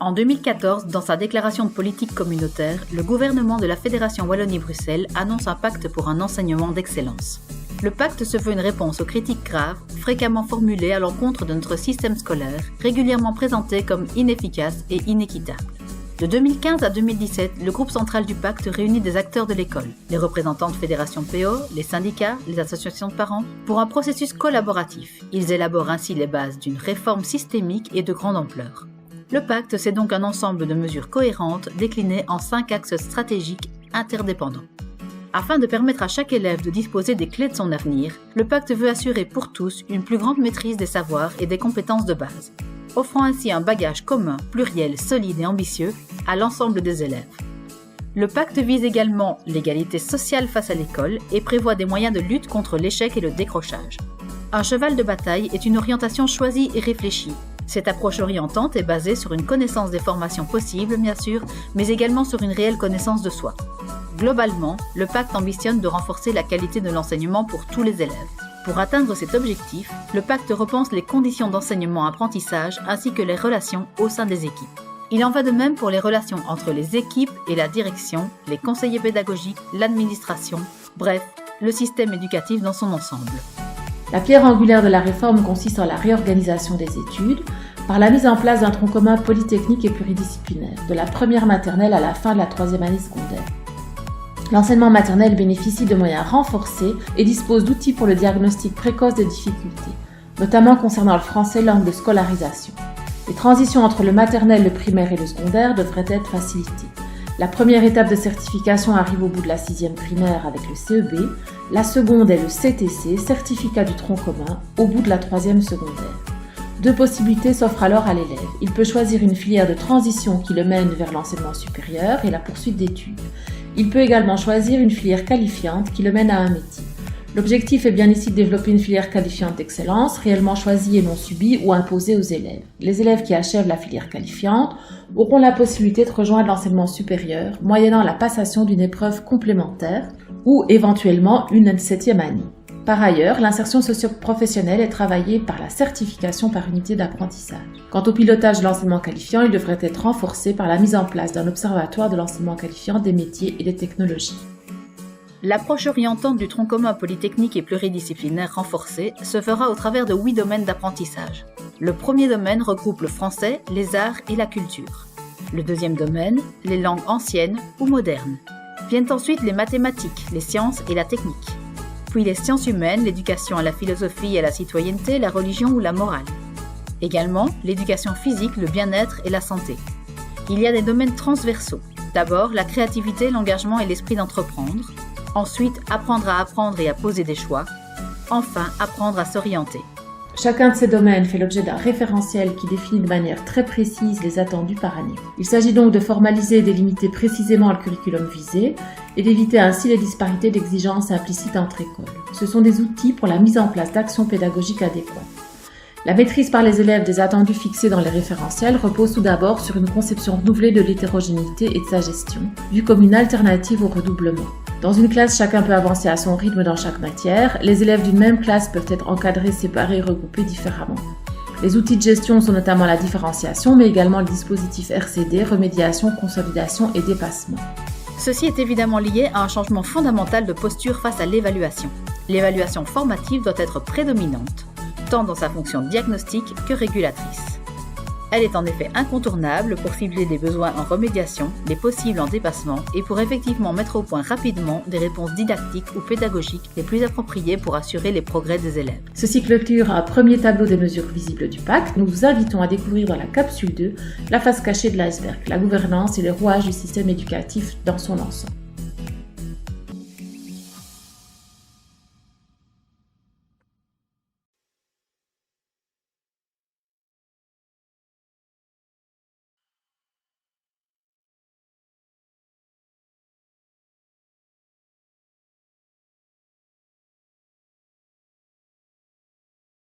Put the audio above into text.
En 2014, dans sa déclaration de politique communautaire, le gouvernement de la Fédération Wallonie-Bruxelles annonce un pacte pour un enseignement d'excellence. Le pacte se veut une réponse aux critiques graves, fréquemment formulées à l'encontre de notre système scolaire, régulièrement présenté comme inefficace et inéquitable. De 2015 à 2017, le groupe central du pacte réunit des acteurs de l'école, les représentants de fédérations PO, les syndicats, les associations de parents, pour un processus collaboratif. Ils élaborent ainsi les bases d'une réforme systémique et de grande ampleur. Le pacte, c'est donc un ensemble de mesures cohérentes déclinées en 5 axes stratégiques interdépendants. Afin de permettre à chaque élève de disposer des clés de son avenir, le pacte veut assurer pour tous une plus grande maîtrise des savoirs et des compétences de base, offrant ainsi un bagage commun, pluriel, solide et ambitieux à l'ensemble des élèves. Le pacte vise également l'égalité sociale face à l'école et prévoit des moyens de lutte contre l'échec et le décrochage. Un cheval de bataille est une orientation choisie et réfléchie. Cette approche orientante est basée sur une connaissance des formations possibles, bien sûr, mais également sur une réelle connaissance de soi. Globalement, le pacte ambitionne de renforcer la qualité de l'enseignement pour tous les élèves. Pour atteindre cet objectif, le pacte repense les conditions d'enseignement-apprentissage ainsi que les relations au sein des équipes. Il en va de même pour les relations entre les équipes et la direction, les conseillers pédagogiques, l'administration, bref, le système éducatif dans son ensemble. La pierre angulaire de la réforme consiste en la réorganisation des études par la mise en place d'un tronc commun polytechnique et pluridisciplinaire, de la première maternelle à la fin de la 3e année secondaire. L'enseignement maternel bénéficie de moyens renforcés et dispose d'outils pour le diagnostic précoce des difficultés, notamment concernant le français langue de scolarisation. Les transitions entre le maternel, le primaire et le secondaire devraient être facilitées. La première étape de certification arrive au bout de la 6e primaire avec le CEB, la seconde est le CTC, certificat du tronc commun, au bout de la 3e secondaire. 2 possibilités s'offrent alors à l'élève. Il peut choisir une filière de transition qui le mène vers l'enseignement supérieur et la poursuite d'études. Il peut également choisir une filière qualifiante qui le mène à un métier. L'objectif est bien ici de développer une filière qualifiante d'excellence, réellement choisie et non subie ou imposée aux élèves. Les élèves qui achèvent la filière qualifiante auront la possibilité de rejoindre l'enseignement supérieur, moyennant la passation d'une épreuve complémentaire ou éventuellement une 7e année. Par ailleurs, l'insertion socio-professionnelle est travaillée par la certification par unité d'apprentissage. Quant au pilotage de l'enseignement qualifiant, il devrait être renforcé par la mise en place d'un observatoire de l'enseignement qualifiant des métiers et des technologies. L'approche orientante du tronc commun polytechnique et pluridisciplinaire renforcé se fera au travers de 8 domaines d'apprentissage. Le premier domaine regroupe le français, les arts et la culture. Le deuxième domaine, les langues anciennes ou modernes. Viennent ensuite les mathématiques, les sciences et la technique. Puis les sciences humaines, l'éducation à la philosophie et à la citoyenneté, la religion ou la morale. Également, l'éducation physique, le bien-être et la santé. Il y a des domaines transversaux. D'abord, la créativité, l'engagement et l'esprit d'entreprendre. Ensuite, apprendre à apprendre et à poser des choix. Enfin, apprendre à s'orienter. Chacun de ces domaines fait l'objet d'un référentiel qui définit de manière très précise les attendus par année. Il s'agit donc de formaliser et délimiter précisément le curriculum visé et d'éviter ainsi les disparités d'exigences implicites entre écoles. Ce sont des outils pour la mise en place d'actions pédagogiques adéquates. La maîtrise par les élèves des attendus fixés dans les référentiels repose tout d'abord sur une conception renouvelée de l'hétérogénéité et de sa gestion, vue comme une alternative au redoublement. Dans une classe, chacun peut avancer à son rythme dans chaque matière. Les élèves d'une même classe peuvent être encadrés, séparés et regroupés différemment. Les outils de gestion sont notamment la différenciation, mais également le dispositif RCD, remédiation, consolidation et dépassement. Ceci est évidemment lié à un changement fondamental de posture face à l'évaluation. L'évaluation formative doit être prédominante, tant dans sa fonction diagnostique que régulatrice. Elle est en effet incontournable pour cibler les besoins en remédiation, les possibles en dépassement et pour effectivement mettre au point rapidement des réponses didactiques ou pédagogiques les plus appropriées pour assurer les progrès des élèves. Ceci clôture un premier tableau des mesures visibles du pacte. Nous vous invitons à découvrir dans la capsule 2 la face cachée de l'iceberg, la gouvernance et les rouages du système éducatif dans son ensemble.